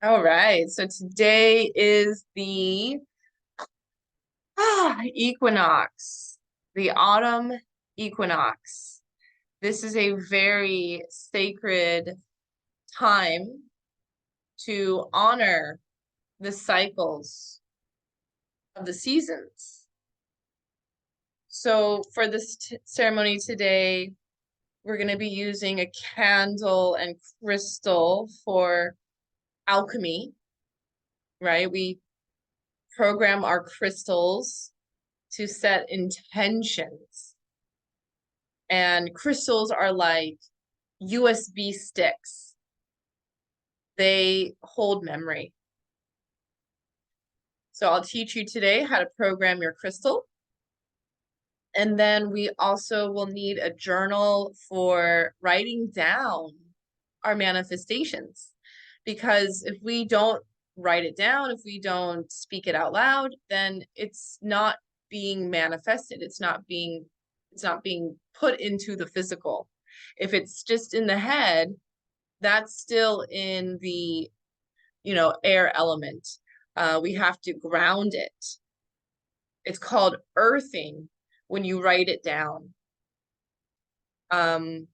All right, so today is the equinox, the autumn equinox. This is a very sacred time to honor the cycles of the seasons. So for this ceremony today, we're going to be using a candle and crystal for alchemy, right? We program our crystals to set intentions. And crystals are like USB sticks. They hold memory. So I'll teach you today how to program your crystal. And then we also will need a journal for writing down our manifestations. Because if we don't write it down, if we don't speak it out loud, then it's not being manifested. It's not being put into the physical. If it's just in the head, that's still in the, air element. We have to ground it. It's called earthing when you write it down. If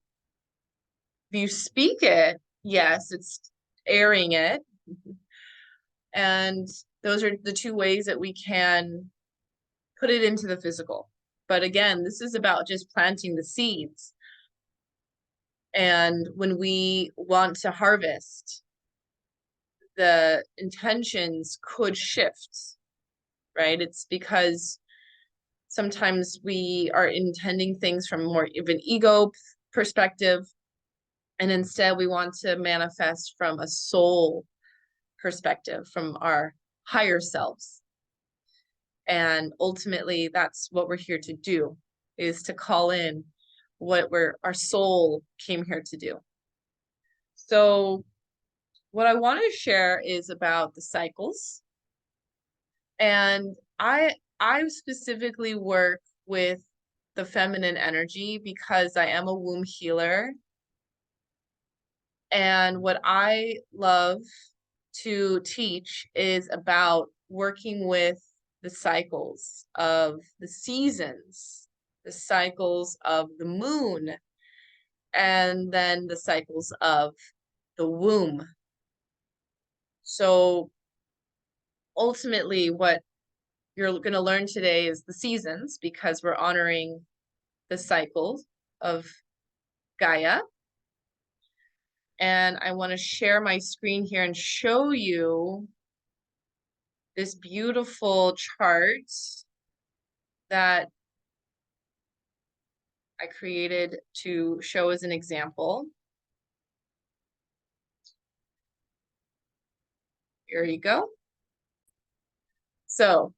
you speak it, yes, it's airing it. And those are the two ways that we can put it into the physical. But again, this is about just planting the seeds. And when we want to harvest, the intentions could shift, right? It's because sometimes we are intending things from more of an ego perspective, and instead we want to manifest from a soul perspective, from our higher selves. And ultimately, that's what we're here to do, is to call in what our soul came here to do. So what I want to share is about the cycles. And I specifically work with the feminine energy because I am a womb healer. And what I love to teach is about working with the cycles of the seasons, the cycles of the moon, and then the cycles of the womb. So ultimately, what you're going to learn today is the seasons, because we're honoring the cycles of Gaia. And I want to share my screen here and show you this beautiful chart that I created to show as an example. Here you go. So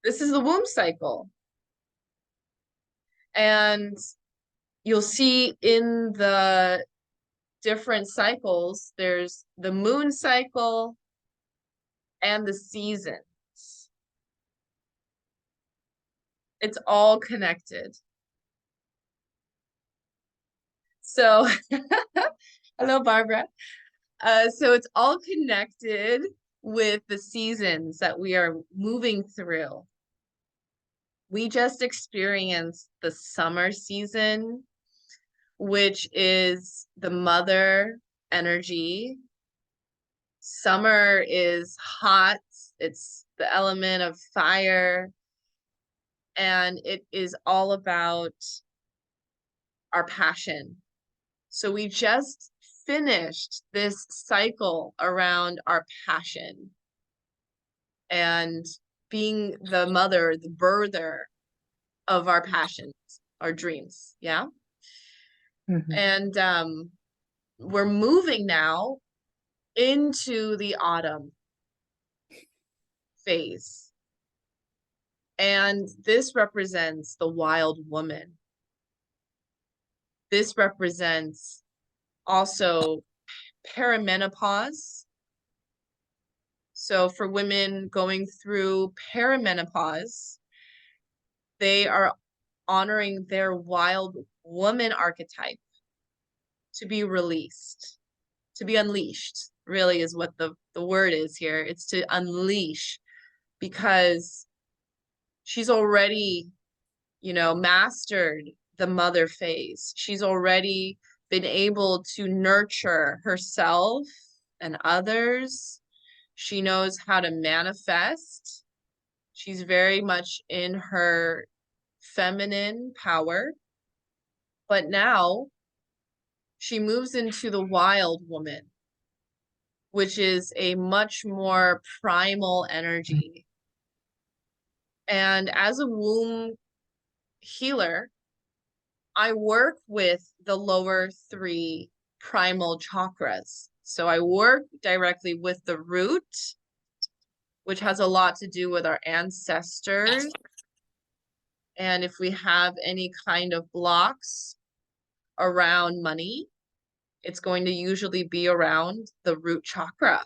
this is the womb cycle. And you'll see in the different cycles, there's the moon cycle and the seasons. It's all connected. So, hello, Barbara. So it's all connected with the seasons that we are moving through. We just experienced the summer season, which is the mother energy. Summer is hot, it's the element of fire, and it is all about our passion. So we just finished this cycle around our passion and being the mother, the birther of our passions, our dreams. Yeah. Mhm. And we're moving now into the autumn phase. And this represents the wild woman. This represents also perimenopause. So for women going through perimenopause, they are honoring their wild woman archetype to be released, to be unleashed, really is what the word is here. It's to unleash, because she's already, mastered the mother phase. She's already been able to nurture herself and others. She knows how to manifest. She's very much in her feminine power. But now she moves into the wild woman, which is a much more primal energy. And as a womb healer, I work with the lower three primal chakras. So I work directly with the root, which has a lot to do with our ancestors. And if we have any kind of blocks around money, it's going to usually be around the root chakra.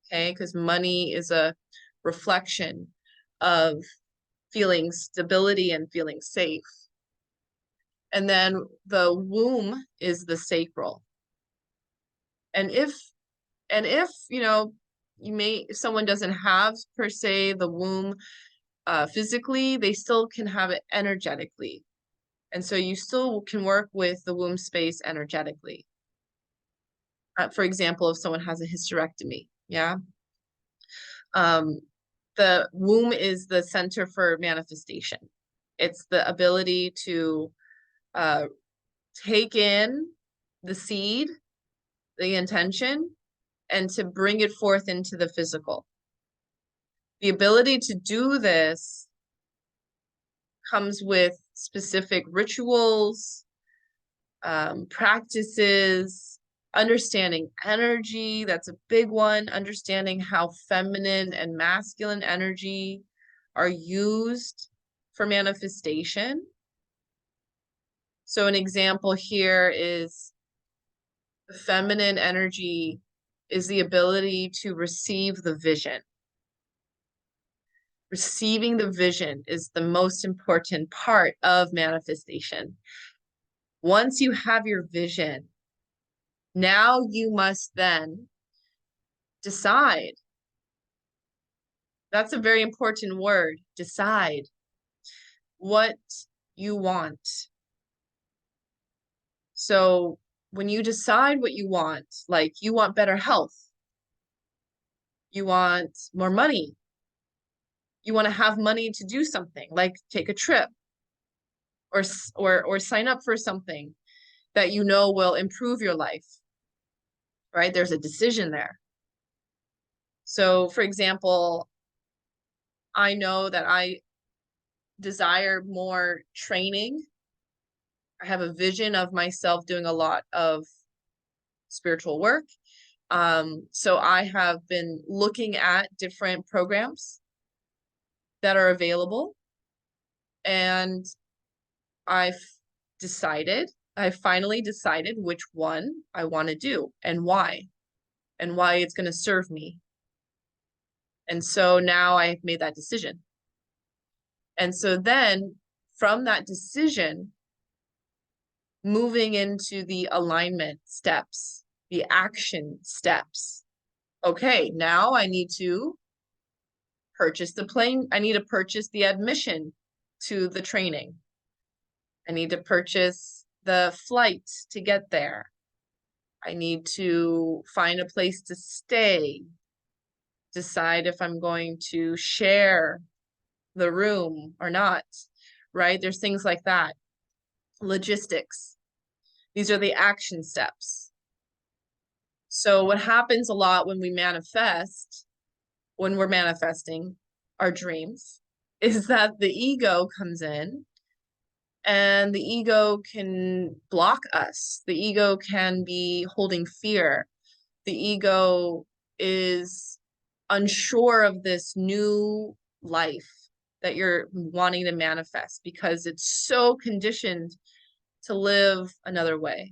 Okay, because money is a reflection of feeling stability and feeling safe. And then the womb is the sacral. And if if someone doesn't have per se the womb physically, they still can have it energetically. And so you still can work with the womb space energetically. For example, if someone has a hysterectomy, yeah. The womb is the center for manifestation. It's the ability to take in the seed, the intention, and to bring it forth into the physical. The ability to do this comes with specific rituals, practices, understanding energy. That's a big one. Understanding how feminine and masculine energy are used for manifestation. So an example here is the feminine energy is the ability to receive the vision. Receiving the vision is the most important part of manifestation. Once you have your vision, now you must then decide. That's a very important word, decide what you want. So when you decide what you want, like you want better health, you want more money, you want to have money to do something, like take a trip or sign up for something that you know will improve your life, right? There's a decision there. So for example, I know that I desire more training. I have a vision of myself doing a lot of spiritual work. So I have been looking at different programs that are available, and I finally decided which one I want to do and why it's going to serve me. And so now I've made that decision. And so then from that decision, moving into the alignment steps, the action steps. Okay, now I need to purchase the plane. I need to purchase the admission to the training. I need to purchase the flight to get there. I need to find a place to stay, decide if I'm going to share the room or not, right? There's things like that. Logistics. These are the action steps. So what happens a lot when we manifest, when we're manifesting our dreams, is that the ego comes in, and the ego can block us. The ego can be holding fear. The ego is unsure of this new life that you're wanting to manifest because it's so conditioned to live another way,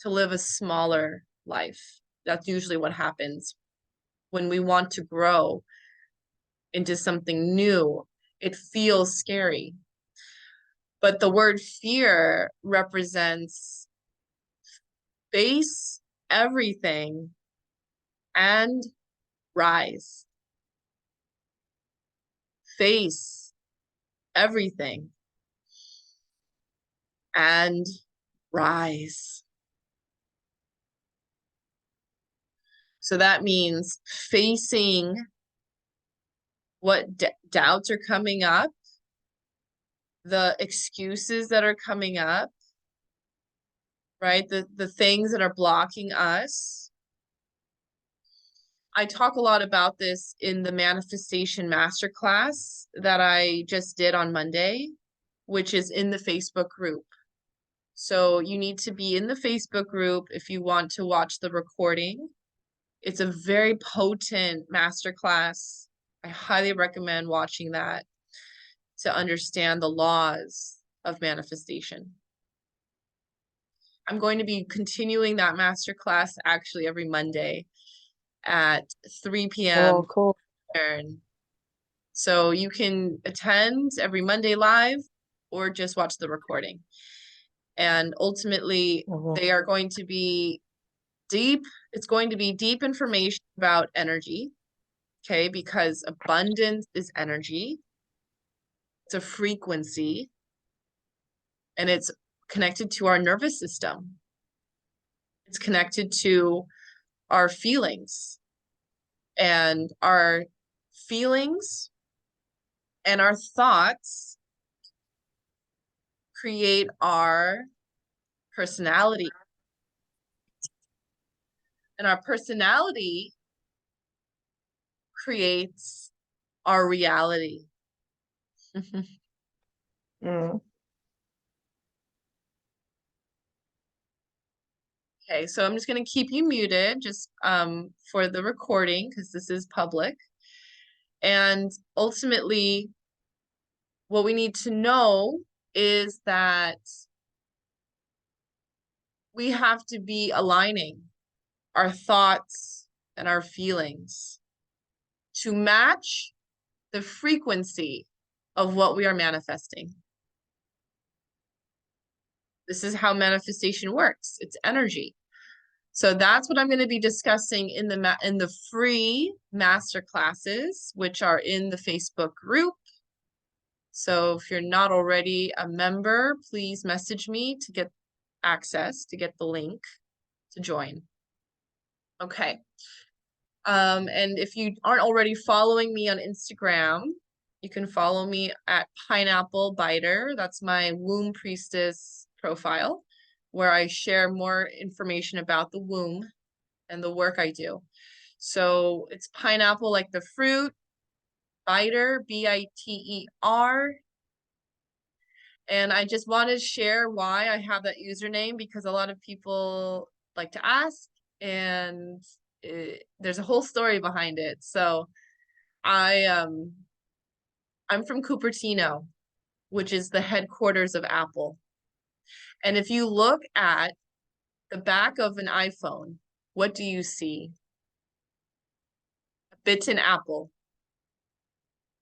to live a smaller life. That's usually what happens when we want to grow into something new. It feels scary. But the word fear represents base everything and rise. Face everything and rise. So that means facing what doubts are coming up, the excuses that are coming up, right? The things that are blocking us. I talk a lot about this in the manifestation masterclass that I just did on Monday, which is in the Facebook group. So you need to be in the Facebook group if you want to watch the recording. It's a very potent masterclass. I highly recommend watching that to understand the laws of manifestation. I'm going to be continuing that masterclass actually every Monday at 3 p.m. Oh, cool. So you can attend every Monday live or just watch the recording. And ultimately, they are going to be deep. It's going to be deep information about energy, okay? Because abundance is energy. It's a frequency, and it's connected to our nervous system. It's connected to our feelings, and our feelings and our thoughts create our personality, and our personality creates our reality. Mm. Okay, so I'm just going to keep you muted just for the recording because this is public. And ultimately, what we need to know is that we have to be aligning our thoughts and our feelings to match the frequency of what we are manifesting. This is how manifestation works. It's energy. So that's what I'm going to be discussing in the free master classes, which are in the Facebook group. So if you're not already a member, please message me to get access, to get the link to join. Okay. And if you aren't already following me on Instagram, you can follow me at Pineapple Biter. That's my womb priestess profile, where I share more information about the womb and the work I do. So it's pineapple like the fruit, biter, B-I-T-E-R. And I just wanted to share why I have that username because a lot of people like to ask, and there's a whole story behind it. So I'm from Cupertino, which is the headquarters of Apple. And if you look at the back of an iPhone, what do you see? A bitten apple.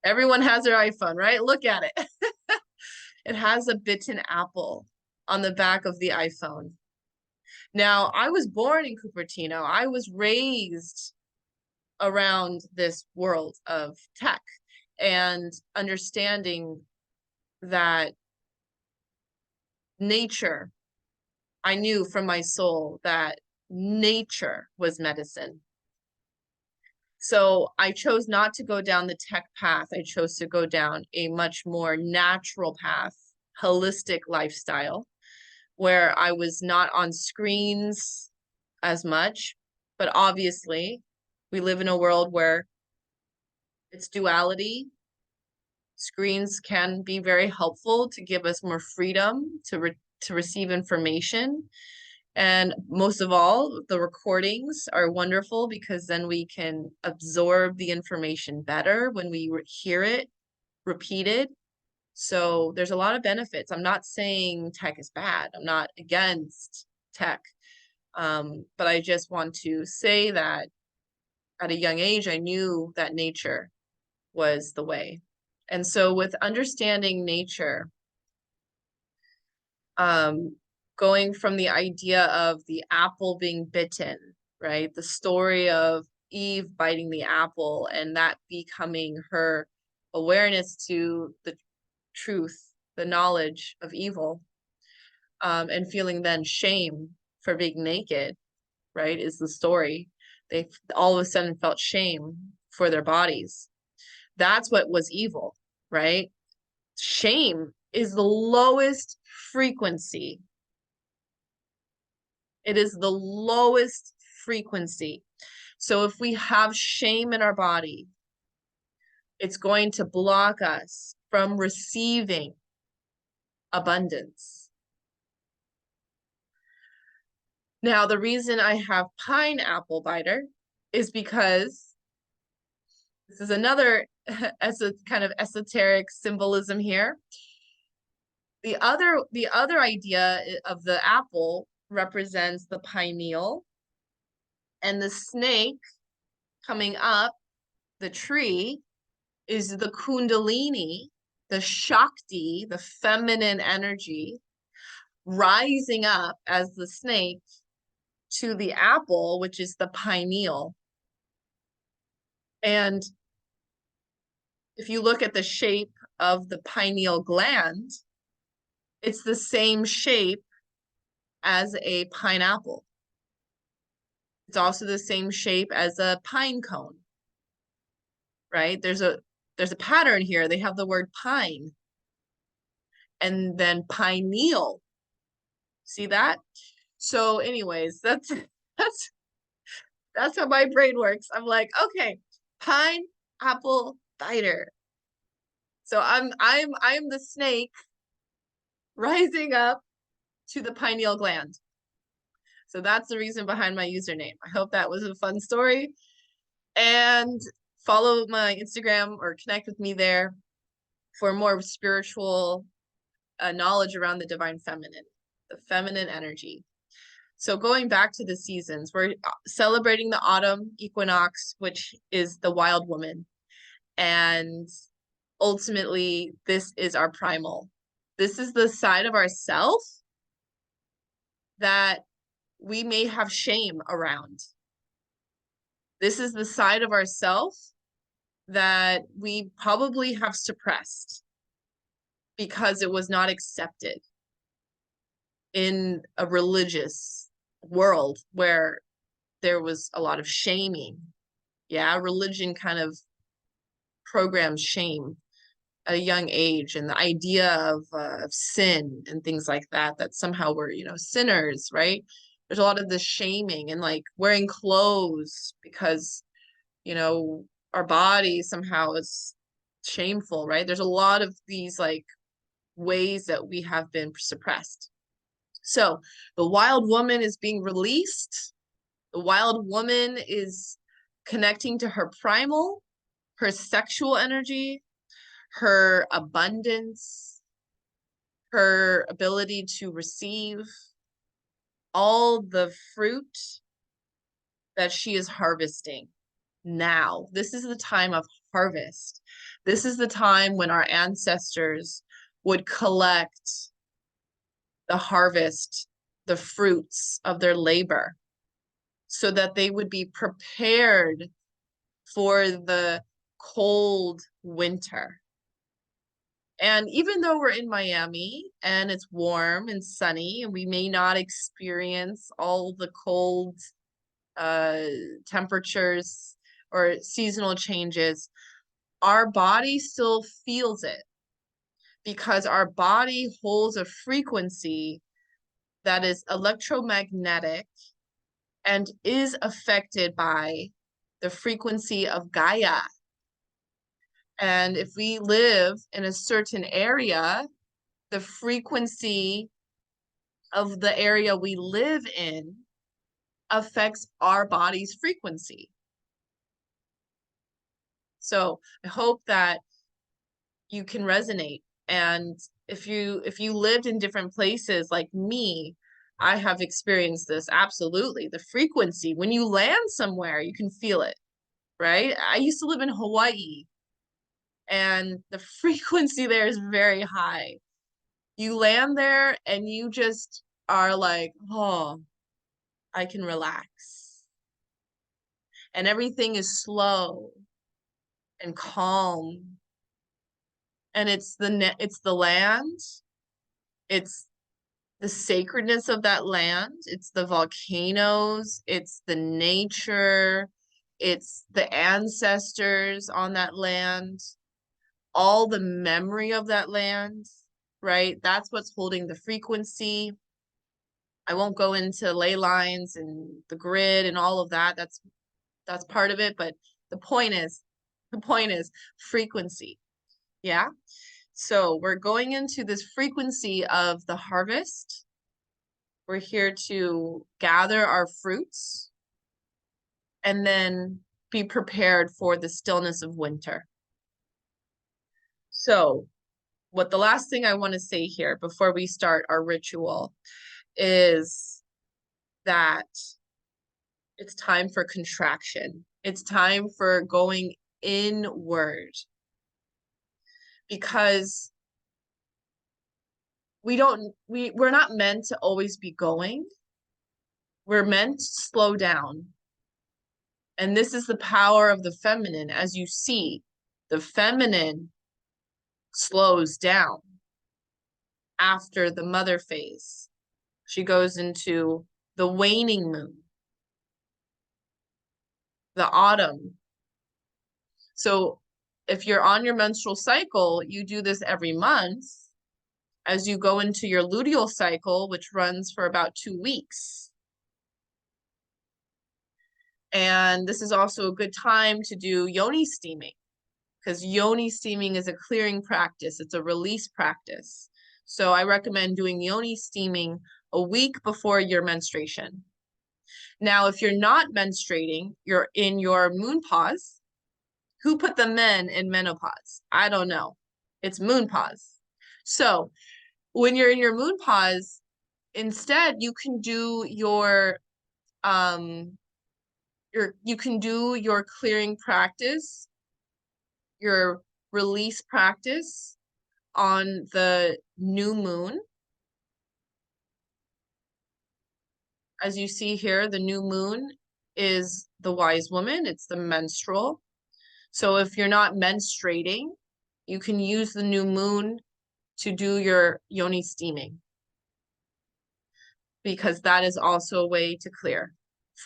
Everyone has their iPhone, right? Look at it. It has a bitten apple on the back of the iPhone. Now, I was born in Cupertino. I was raised around this world of tech and understanding that nature, I knew from my soul that nature was medicine. So I chose not to go down the tech path. I chose to go down a much more natural path, holistic lifestyle, where I was not on screens as much. But obviously, we live in a world where it's duality. Screens can be very helpful to give us more freedom to receive information. And most of all, the recordings are wonderful because then we can absorb the information better when we hear it repeated. So there's a lot of benefits. I'm not saying tech is bad. I'm not against tech. But I just want to say that at a young age, I knew that nature was the way. And so with understanding nature, going from the idea of the apple being bitten, right? The story of Eve biting the apple and that becoming her awareness to the truth, the knowledge of evil, and feeling then shame for being naked, right? Is the story. They all of a sudden felt shame for their bodies. That's what was evil, right? Shame is the lowest frequency. It is the lowest frequency. So if we have shame in our body, it's going to block us from receiving abundance. Now, the reason I have pineapple biter is because this is another as a kind of esoteric symbolism here. The other idea of the apple represents the pineal, and the snake coming up the tree is the kundalini, the shakti, the feminine energy, rising up as the snake to the apple, which is the pineal. And if you look at the shape of the pineal gland, it's the same shape as a pineapple. It's also the same shape as a pine cone, right? There's a pattern here. They have the word pine and then pineal. See that? So anyways, that's how my brain works. I'm like, okay, pineapple biter. So I'm the snake rising up to the pineal gland. So that's the reason behind my username. I hope that was a fun story. And follow my Instagram or connect with me there for more spiritual knowledge around the divine feminine, the feminine energy. So going back to the seasons, we're celebrating the autumn equinox, which is the wild woman. And ultimately, this is our primal. This is the side of ourself that we may have shame around. This is the side of ourself that we probably have suppressed because it was not accepted in a religious world where there was a lot of shaming. Yeah, religion kind of programs shame at a young age, and the idea of sin and things like that, that somehow we're, sinners, right? There's a lot of this shaming and like wearing clothes because, our body somehow is shameful, right? There's a lot of these like ways that we have been suppressed. So the wild woman is being released. The wild woman is connecting to her primal, her sexual energy, her abundance, her ability to receive all the fruit that she is harvesting now. This is the time of harvest. This is the time when our ancestors would collect the harvest, the fruits of their labor, so that they would be prepared for the cold winter. And even though we're in Miami and it's warm and sunny, and we may not experience all the cold temperatures or seasonal changes, our body still feels it because our body holds a frequency that is electromagnetic and is affected by the frequency of Gaia. And if we live in a certain area, the frequency of the area we live in affects our body's frequency. So I hope that you can resonate. And if you lived in different places like me, I have experienced this absolutely. The frequency, when you land somewhere, you can feel it, right? I used to live in Hawaii, and the frequency there is very high. You land there and you just are like, oh, I can relax. And everything is slow and calm. And it's the land, it's the sacredness of that land, it's the volcanoes, it's the nature, it's the ancestors on that land, all the memory of that land, right? That's what's holding the frequency. I won't go into ley lines and the grid and all of that. That's part of it, but the point is frequency. Yeah. So we're going into this frequency of the harvest. We're here to gather our fruits and then be prepared for the stillness of winter. So what the last thing I want to say here before we start our ritual is that it's time for contraction. It's time for going inward, because we're not meant to always be going. We're meant to slow down. And this is the power of the feminine. As you see, the feminine slows down after the mother phase. She goes into the waning moon, the autumn. So if you're on your menstrual cycle, you do this every month. As you go into your luteal cycle, which runs for about 2 weeks. And this is also a good time to do yoni steaming, because yoni steaming is a clearing practice. It's a release practice. So I recommend doing yoni steaming a week before your menstruation. Now, if you're not menstruating, you're in your moon pause. Who put the men in menopause? I don't know. It's moon pause. So when you're in your moon pause, instead you can do your clearing practice, your release practice on the new moon. As you see here, the new moon is the wise woman, it's the menstrual. So if you're not menstruating, you can use the new moon to do your yoni steaming, because that is also a way to clear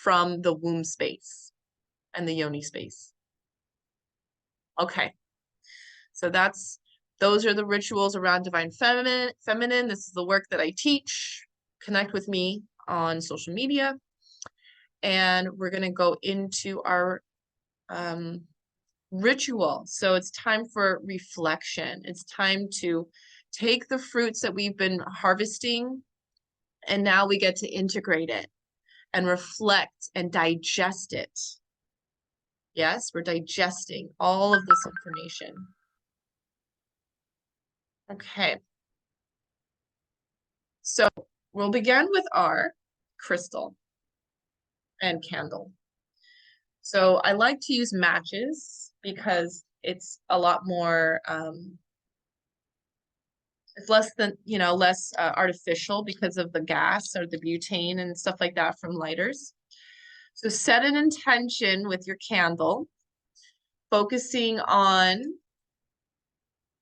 from the womb space and the yoni space. Okay, so those are the rituals around divine feminine. This is the work that I teach. Connect with me on social media, and we're going to go into our ritual. So it's time for reflection. It's time to take the fruits that we've been harvesting, and now we get to integrate it and reflect and digest it. Yes, we're digesting all of this information. Okay. So we'll begin with our crystal and candle. So I like to use matches because it's a lot more, it's less artificial because of the gas or the butane and stuff like that from lighters. So set an intention with your candle, focusing on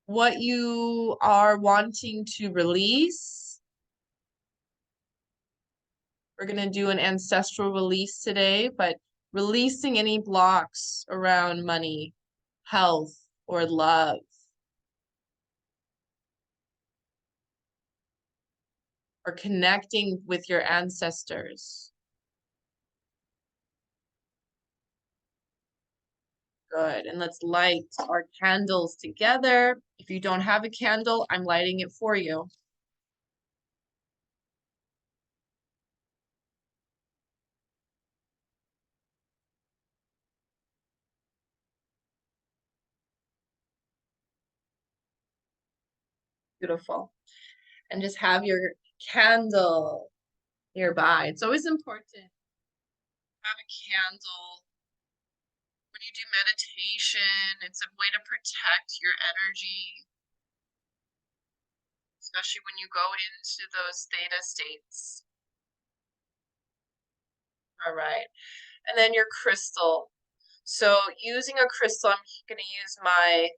what you are wanting to release. We're going to do an ancestral release today, but releasing any blocks around money, health, or love. Or connecting with your ancestors. Good. And let's light our candles together. If you don't have a candle, I'm lighting it for you. Beautiful. And just have your candle nearby. It's always important to have a candle when you do meditation. It's a way to protect your energy. especially when you go into those theta states. All right. And then your crystal. So using a crystal, I'm going to use my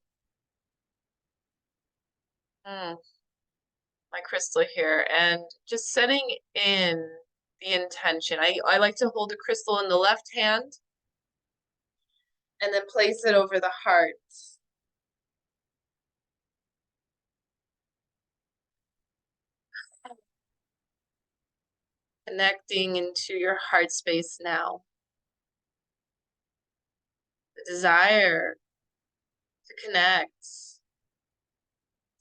crystal here and just setting in the intention. I like to hold a crystal in the left hand and then place it over the heart. Connecting into your heart space now. The desire to connect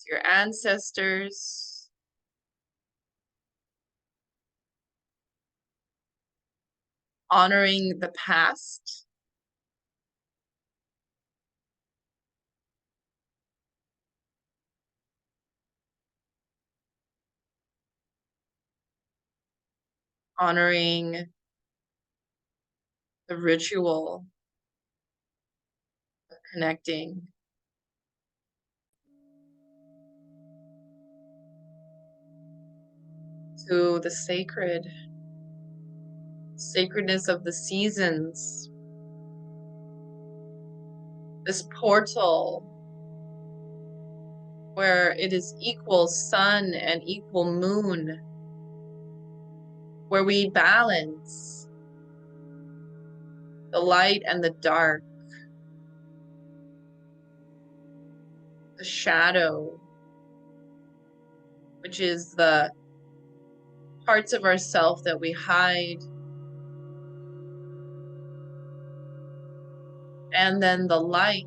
to your ancestors, honoring the past, honoring the ritual of connecting. To the sacredness of the seasons, this portal where it is equal sun and equal moon, where we balance the light and the dark, the shadow, which is the parts of ourself that we hide, and then the light,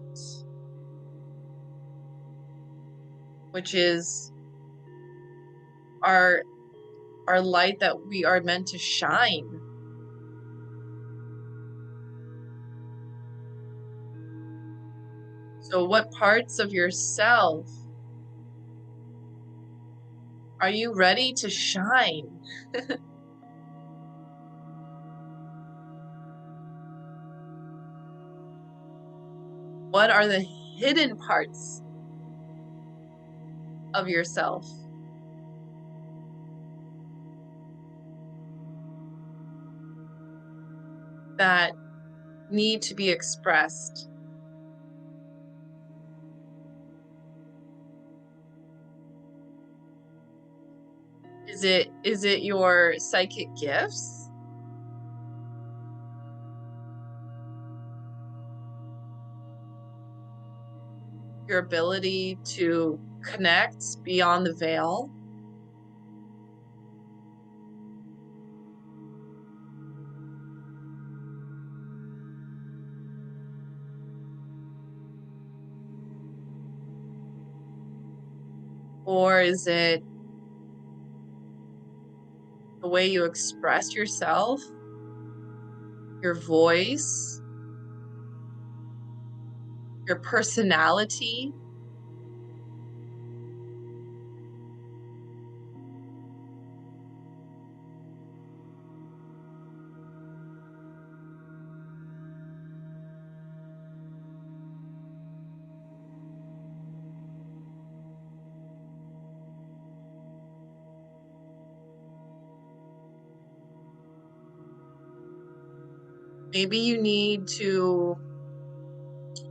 which is our light that we are meant to shine. So what parts of yourself are you ready to shine? What are the hidden parts of yourself that need to be expressed? Is it your psychic gifts? Your ability to connect beyond the veil? Or is it the way you express yourself, your voice, your personality? Maybe you need to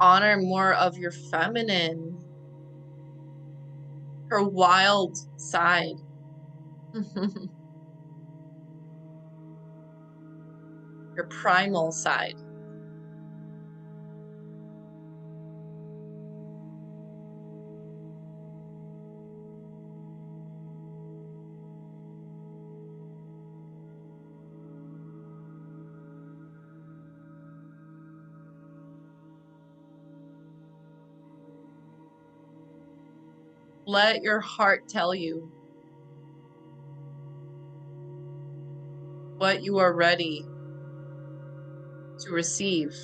honor more of your feminine, her wild side. Your primal side. Let your heart tell you what you are ready to receive.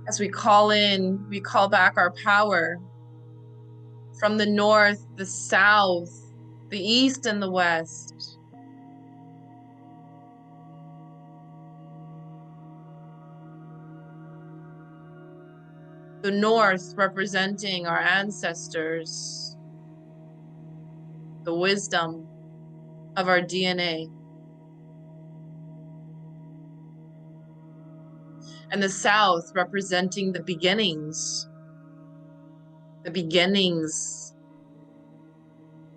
As we call back our power from the north, the south, the east, and the west. The north representing our ancestors, the wisdom of our DNA. And the south representing the beginnings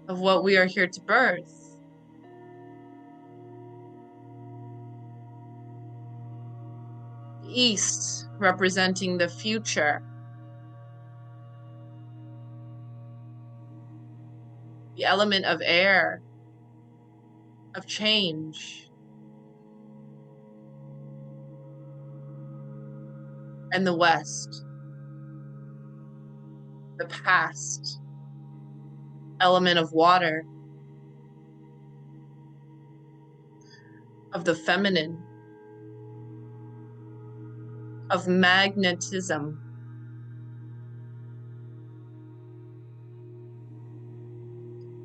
of what we are here to birth. The east representing the future. The element of air, of change. And the west, the past, element of water, of the feminine, of magnetism,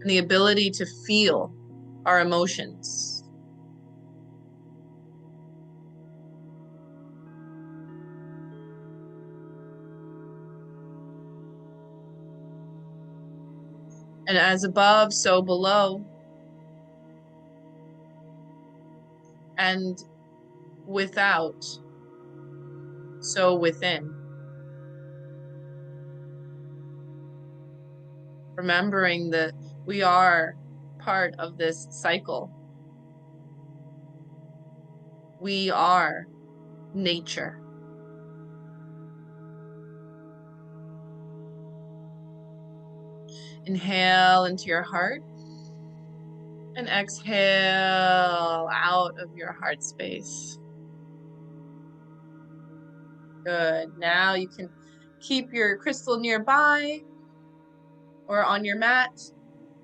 and the ability to feel our emotions. And as above, so below. And without, so within. Remembering that we are part of this cycle. We are nature. Inhale into your heart and exhale out of your heart space. Good. Now you can keep your crystal nearby or on your mat.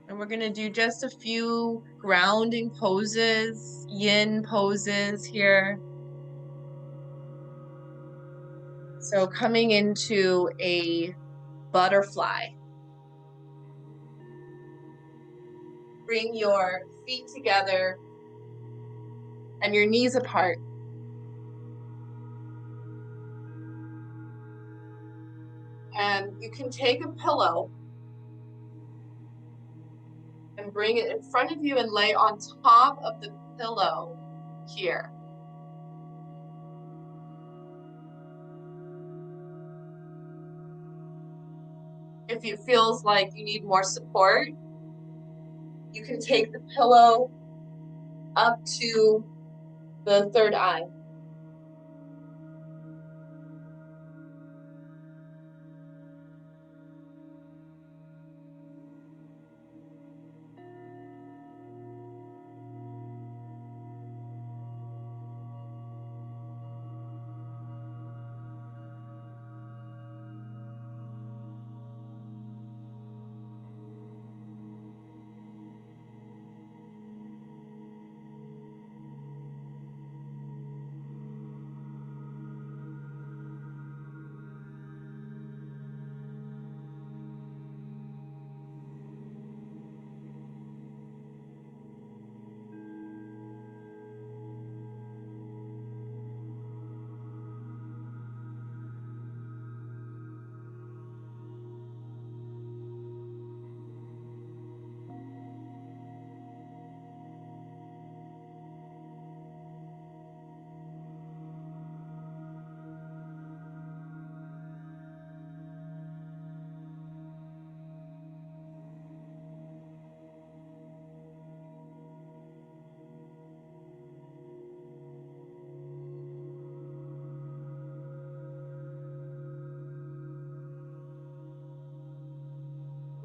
And we're going to do just a few grounding poses, yin poses here. So coming into a butterfly. Bring your feet together and your knees apart. And you can take a pillow and bring it in front of you and lay on top of the pillow here. If it feels like you need more support, you can take the pillow up to the third eye.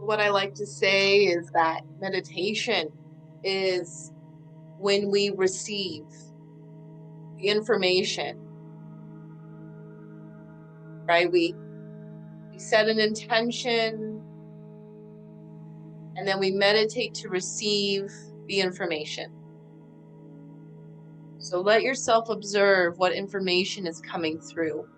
What I like to say is that meditation is when we receive the information, right? We set an intention and then we meditate to receive the information. So let yourself observe what information is coming through.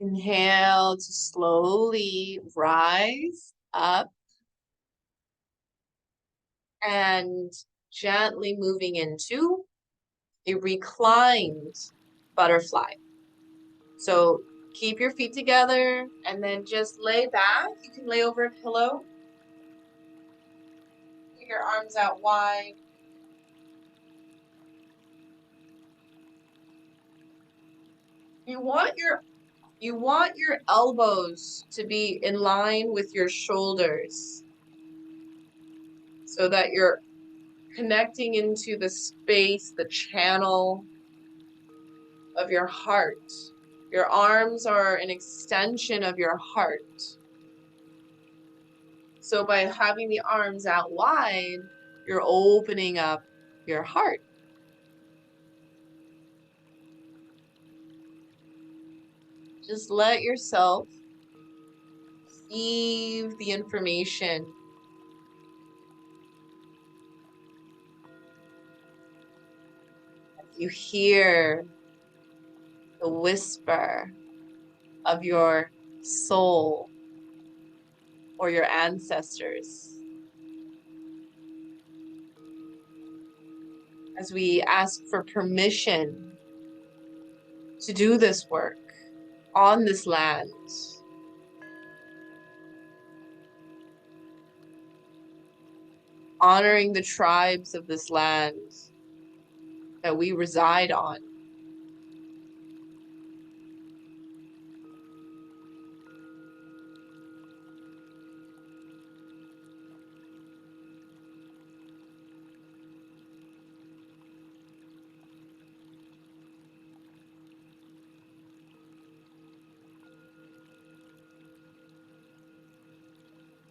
Inhale to slowly rise up and gently moving into a reclined butterfly. So keep your feet together and then just lay back. You can lay over a pillow. Get your arms out wide. You want your elbows to be in line with your shoulders so that you're connecting into the space, the channel of your heart. Your arms are an extension of your heart. So by having the arms out wide, you're opening up your heart. Just let yourself receive the information. You hear the whisper of your soul or your ancestors. As we ask for permission to do this work on this land, honoring the tribes of this land that we reside on.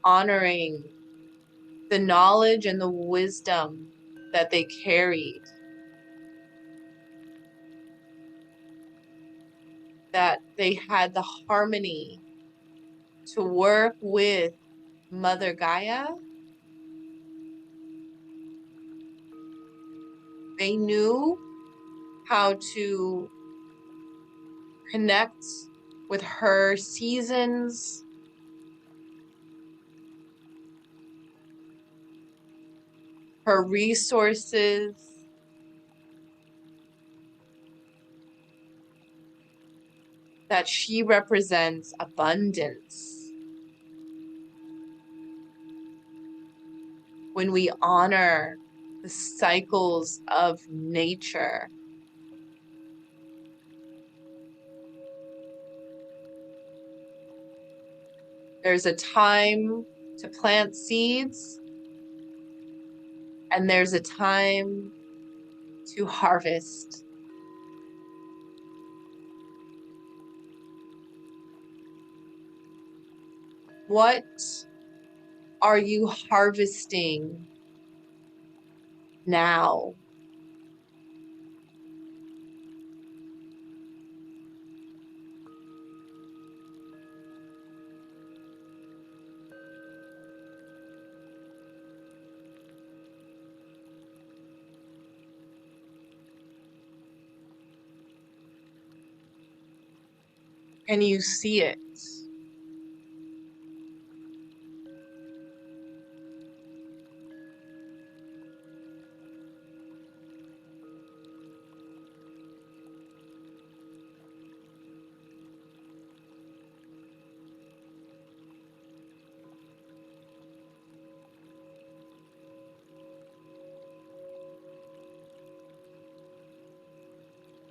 Honoring the knowledge and the wisdom that they carried, that they had the harmony to work with Mother Gaia. They knew how to connect with her seasons, her resources, that she represents abundance. When we honor the cycles of nature, there's a time to plant seeds, and there's a time to harvest. What are you harvesting now? Can you see it?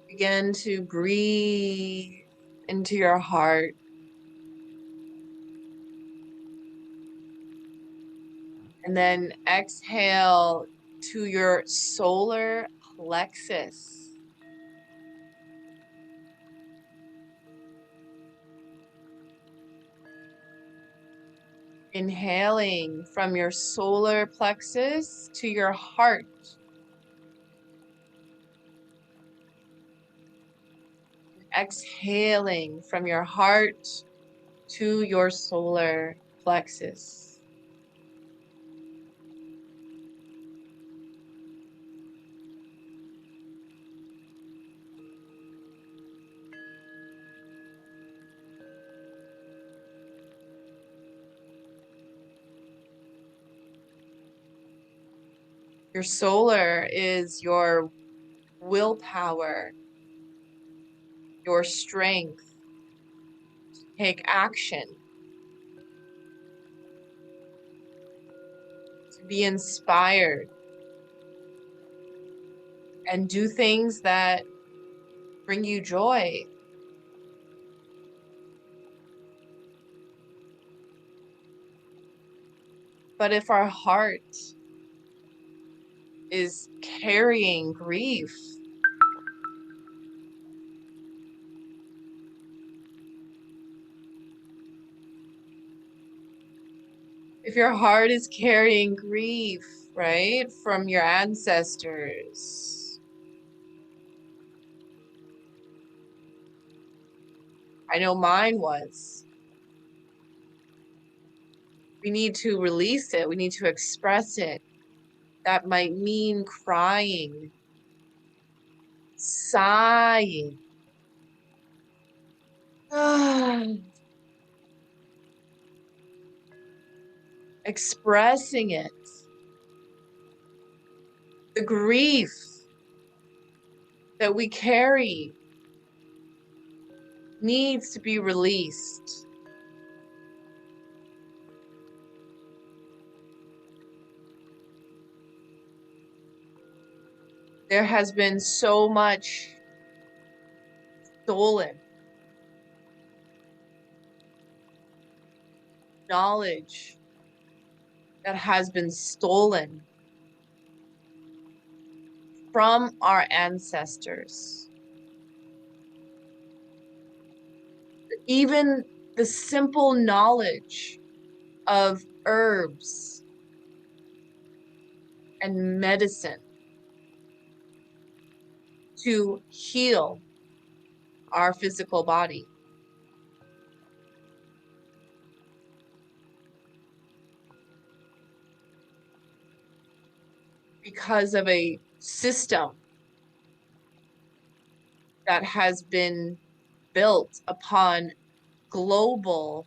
Begin to breathe into your heart. And then exhale to your solar plexus. Inhaling from your solar plexus to your heart. Exhaling from your heart to your solar plexus. Your solar is your willpower, your strength to take action, to be inspired, and do things that bring you joy. But if our heart is carrying grief, if your heart is carrying grief, right, from your ancestors, I know mine was. We need to release it. We need to express it. That might mean crying, sighing, expressing it. The grief that we carry needs to be released. There has been so much stolen knowledge that has been stolen from our ancestors. Even the simple knowledge of herbs and medicine to heal our physical body. Because of a system that has been built upon global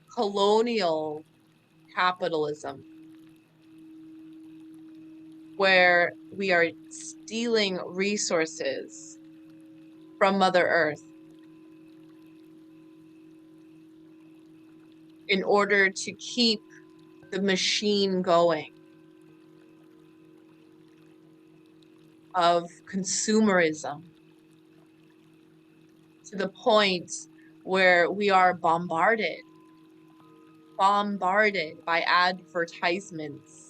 colonial capitalism, where we are stealing resources from Mother Earth in order to keep the machine going of consumerism, to the point where we are bombarded by advertisements.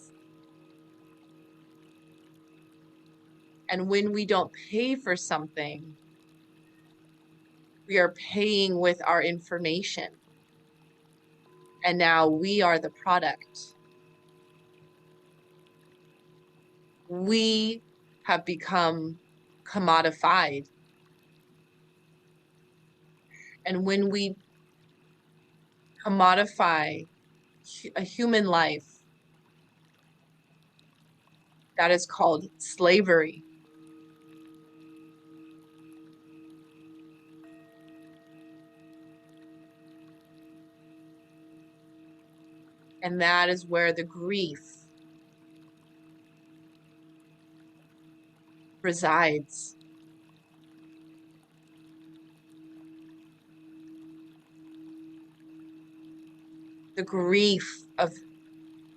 And when we don't pay for something, we are paying with our information. And now we are the product. We have become commodified. And when we commodify a human life, that is called slavery. And that is where the grief resides. The grief of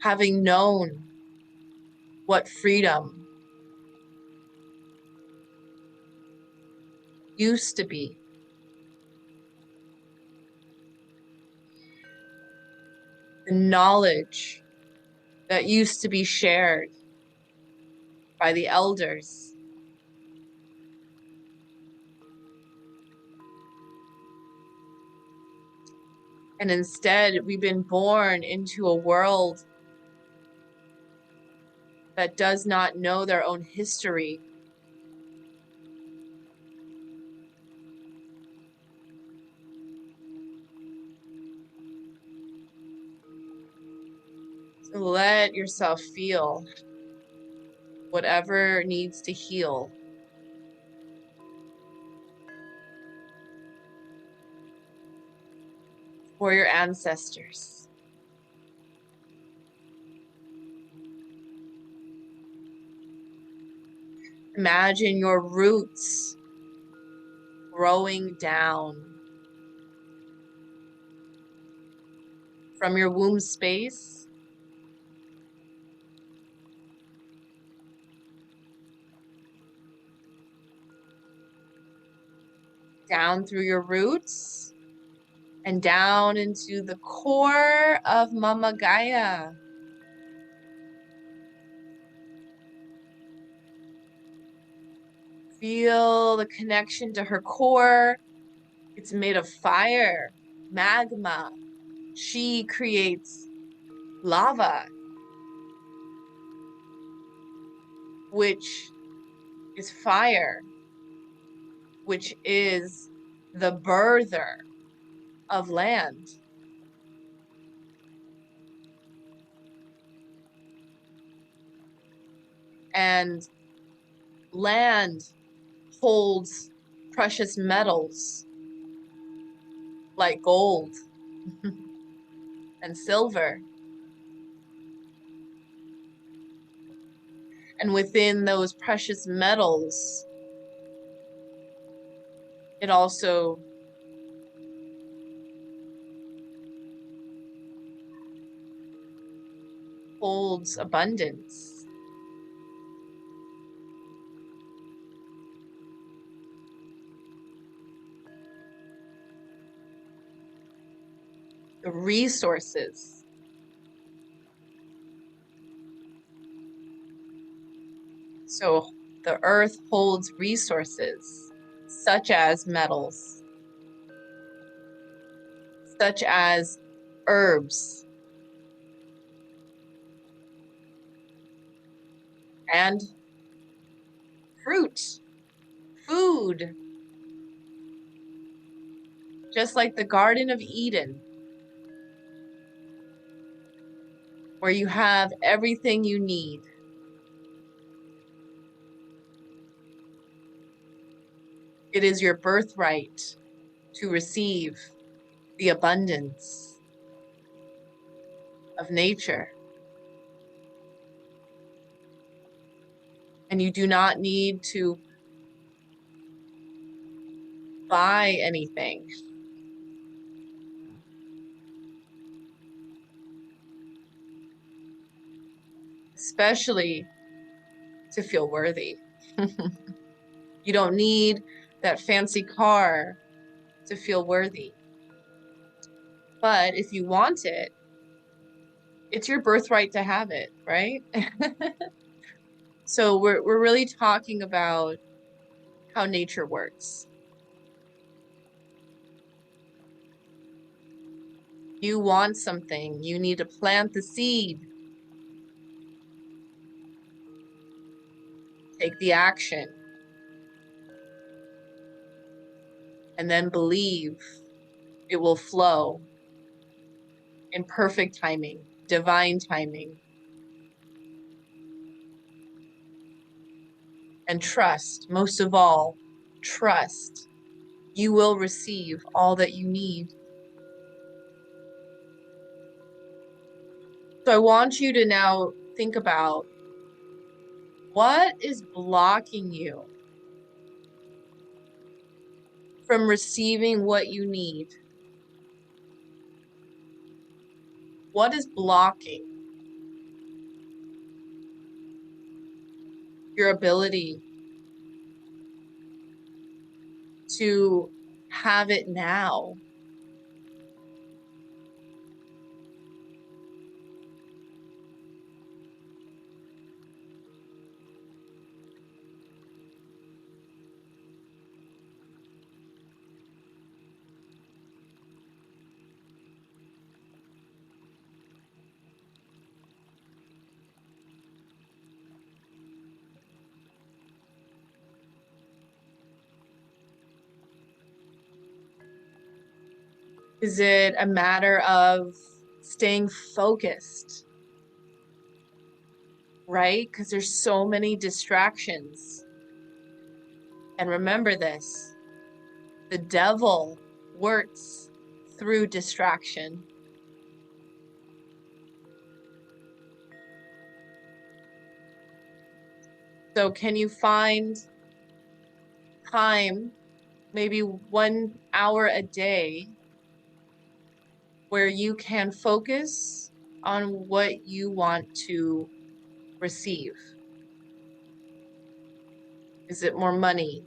having known what freedom used to be. The knowledge that used to be shared by the elders. And instead, we've been born into a world that does not know their own history. So let yourself feel whatever needs to heal. For your ancestors. Imagine your roots growing down from your womb space down through your roots and down into the core of Mama Gaia. Feel the connection to her core. It's made of fire, magma. She creates lava, which is fire, which is the birther of land. And land holds precious metals like gold and silver. And within those precious metals, it also holds abundance. The resources. So the earth holds resources such as metals, such as herbs, and fruit, food, just like the Garden of Eden, where you have everything you need. It is your birthright to receive the abundance of nature. And you do not need to buy anything. Especially to feel worthy. You don't need that fancy car to feel worthy. But if you want it, it's your birthright to have it, right? So we're really talking about how nature works. You want something, you need to plant the seed. Take the action. And then believe it will flow in perfect timing, divine timing. And trust, most of all, trust. You will receive all that you need. So I want you to now think about what is blocking you from receiving what you need. What is blocking your ability to have it now? Is it a matter of staying focused, right? Because there's so many distractions. And remember this, the devil works through distraction. So can you find time, maybe 1 hour a day, where you can focus on what you want to receive? Is it more money,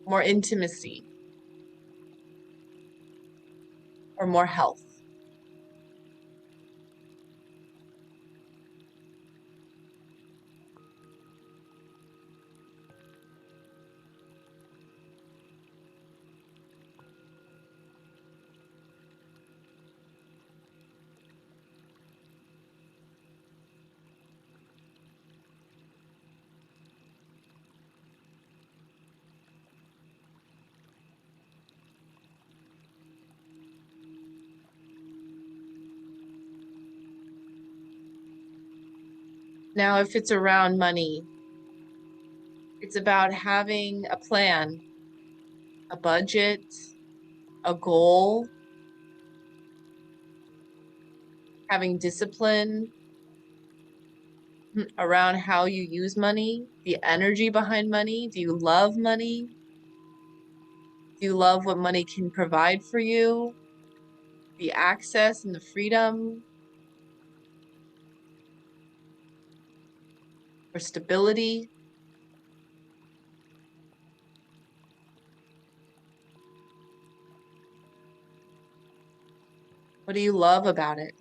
more intimacy, or more health? Now, if it's around money, it's about having a plan, a budget, a goal, having discipline around how you use money, the energy behind money. Do you love money? Do you love what money can provide for you? The access and the freedom or stability? What do you love about it?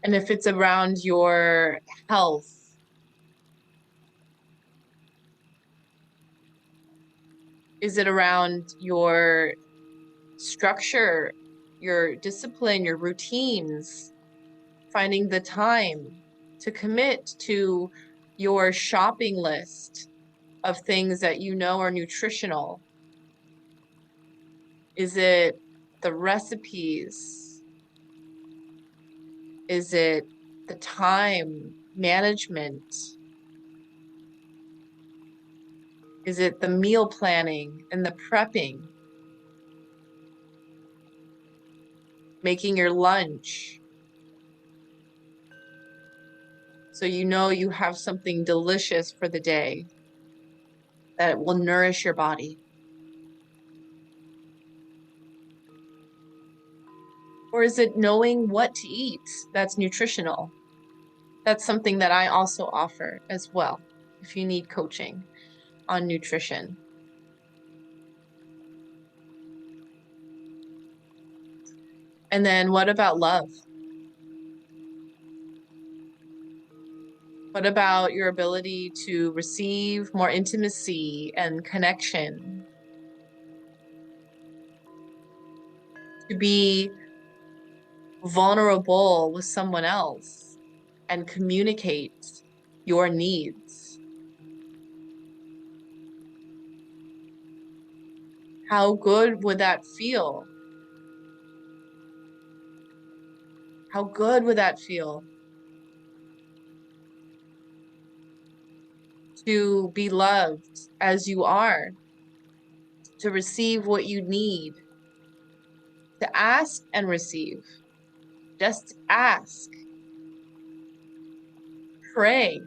And if it's around your health, is it around your structure, your discipline, your routines, finding the time to commit to your shopping list of things that you know are nutritional? Is it the recipes? Is it the time management? Is it the meal planning and the prepping? Making your lunch so you know you have something delicious for the day that will nourish your body? Or is it knowing what to eat that's nutritional? That's something that I also offer as well, if you need coaching on nutrition. And then what about love? What about your ability to receive more intimacy and connection? To be vulnerable with someone else and communicate your needs? How good would that feel? How good would that feel to be loved as you are, to receive what you need, to ask and receive? Just ask, pray.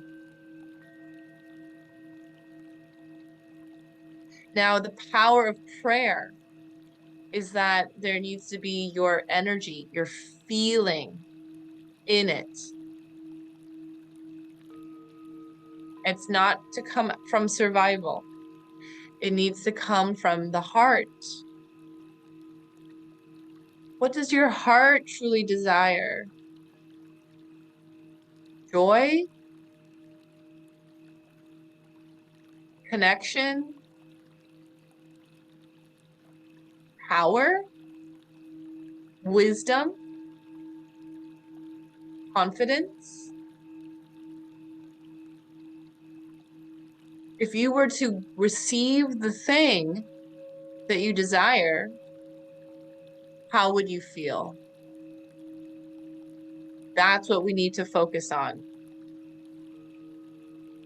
Now, the power of prayer is that there needs to be your energy, your feeling in it. It's not to come from survival. It needs to come from the heart. What does your heart truly desire? Joy? Connection? Power? Wisdom? Confidence? If you were to receive the thing that you desire, how would you feel? That's what we need to focus on.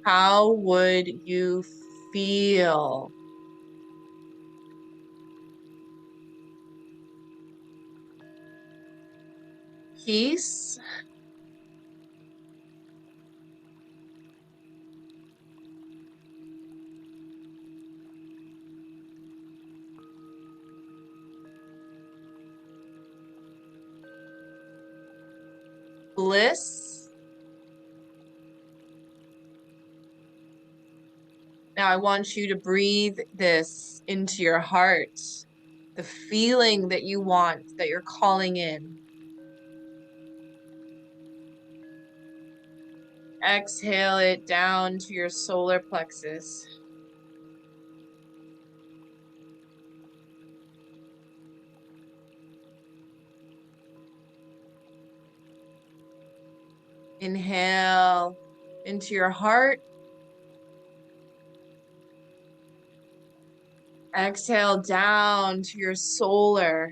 How would you feel? peace, bliss. Now I want you to breathe this into your heart, the feeling that you want, that you're calling in. Exhale it down to your solar plexus. Inhale into your heart. Exhale down to your solar.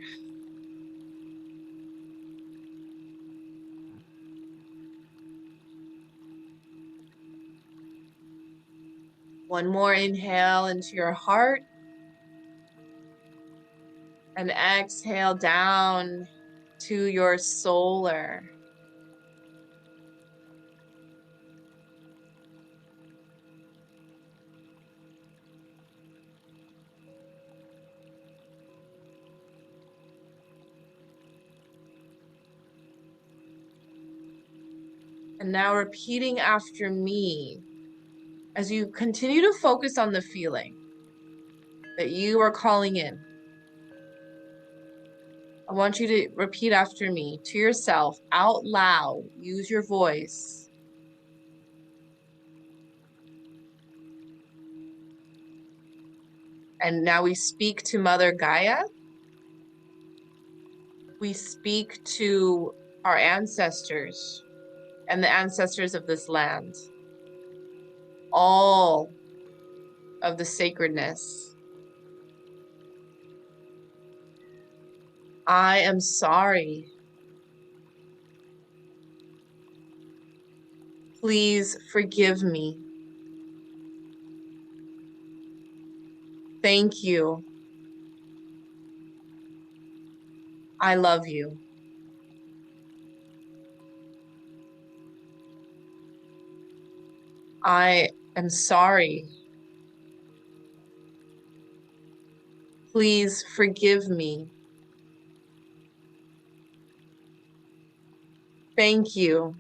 One more inhale into your heart. And exhale down to your solar. And now repeating after me as you continue to focus on the feeling that you are calling in. I want you to repeat after me to yourself out loud. Use your voice. And now we speak to Mother Gaia. We speak to our ancestors and the ancestors of this land. All of the sacredness. I am sorry. Please forgive me. Thank you. I love you. I am sorry. Please forgive me. Thank you.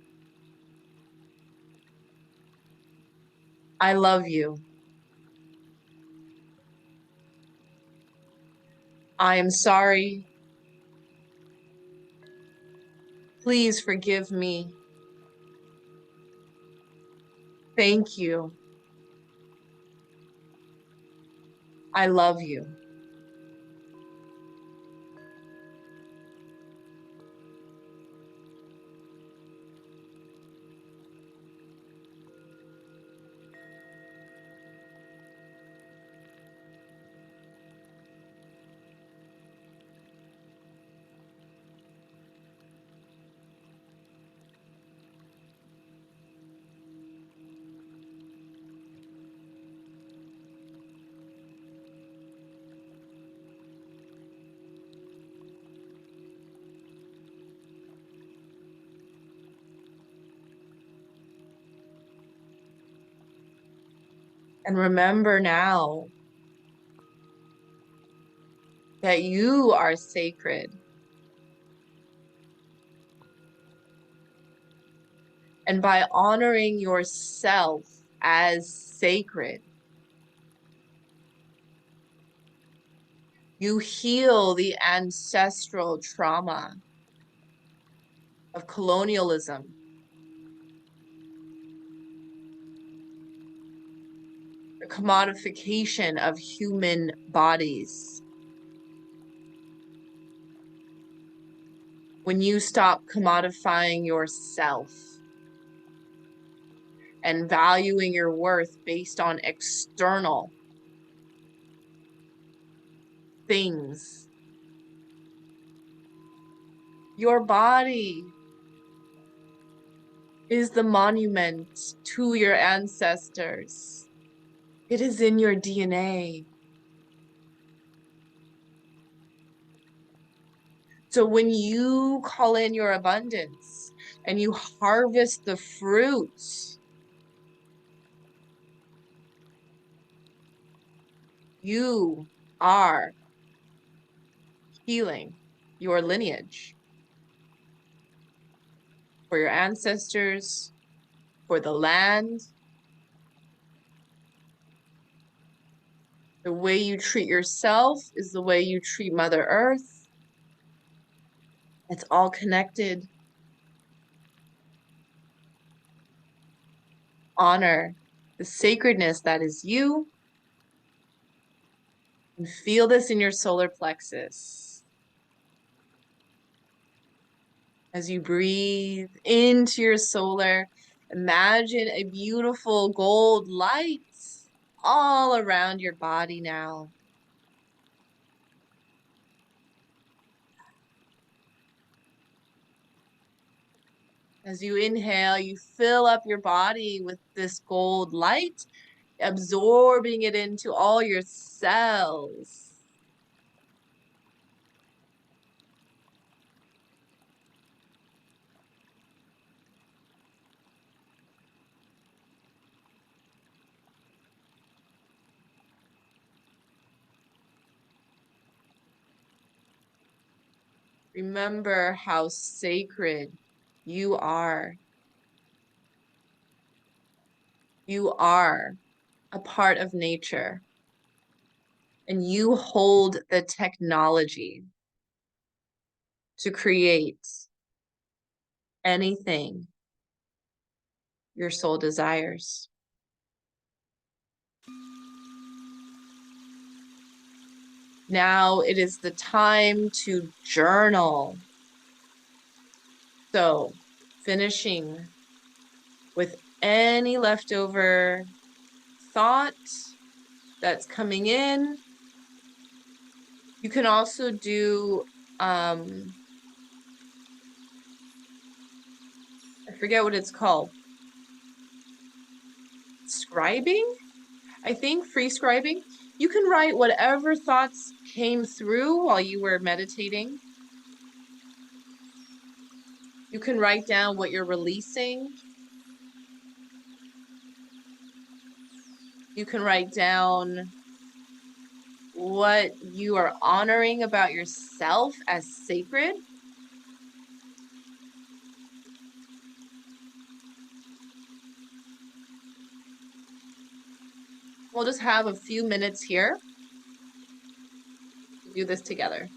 I love you. I am sorry. Please forgive me. Thank you. I love you. And remember now that you are sacred. And by honoring yourself as sacred, you heal the ancestral trauma of colonialism, the commodification of human bodies. When you stop commodifying yourself and valuing your worth based on external things, your body is the monument to your ancestors. It is in your DNA. So when you call in your abundance and you harvest the fruits, you are healing your lineage for your ancestors, for the land. The way you treat yourself is the way you treat Mother Earth. It's all connected. Honor the sacredness that is you and feel this in your solar plexus. As you breathe into your solar, imagine a beautiful gold light all around your body now. As you inhale, you fill up your body with this gold light, absorbing it into all your cells. Remember how sacred you are. You are a part of nature, and you hold the technology to create anything your soul desires. Now it is the time to journal. So, finishing with any leftover thought that's coming in. You can also do, I forget what it's called. Scribing? I think free scribing. You can write whatever thoughts came through while you were meditating. You can write down what you're releasing. You can write down what you are honoring about yourself as sacred. We'll just have a few minutes here to do this together.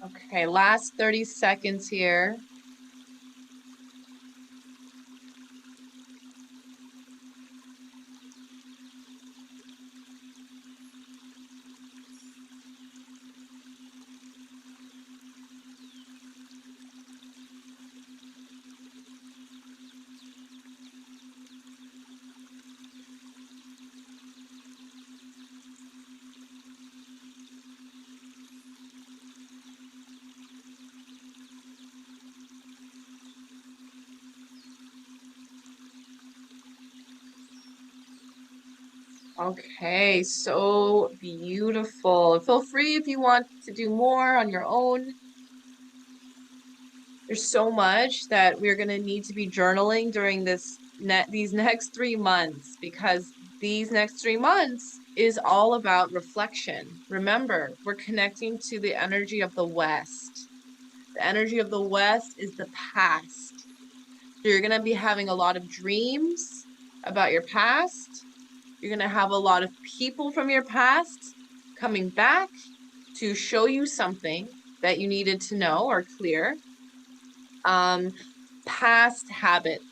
Okay, last 30 seconds here. Okay, so beautiful. Feel free if you want to do more on your own. There's so much that we're going to need to be journaling during these next 3 months, because these next 3 months is all about reflection. Remember, we're connecting to the energy of the West. The energy of the West is the past. So you're going to be having a lot of dreams about your past. You're going to have a lot of people from your past coming back to show you something that you needed to know or clear. Um, Past habits,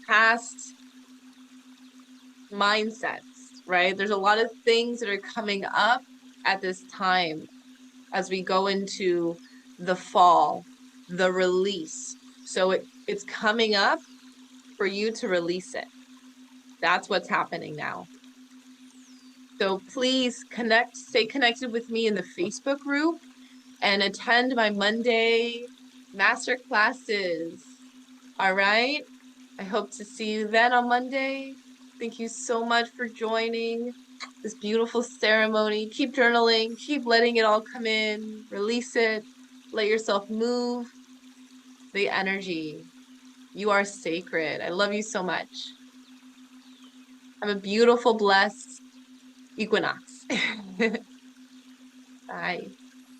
past mindsets, right? There's a lot of things that are coming up at this time as we go into the fall, the release. So it's coming up for you to release it. That's what's happening now. So please stay connected with me in the Facebook group and attend my Monday master classes. All right. I hope to see you then on Monday. Thank you so much for joining this beautiful ceremony. Keep journaling, keep letting it all come in, release it, let yourself move the energy. You are sacred. I love you so much. Have a beautiful, blessed equinox. Bye.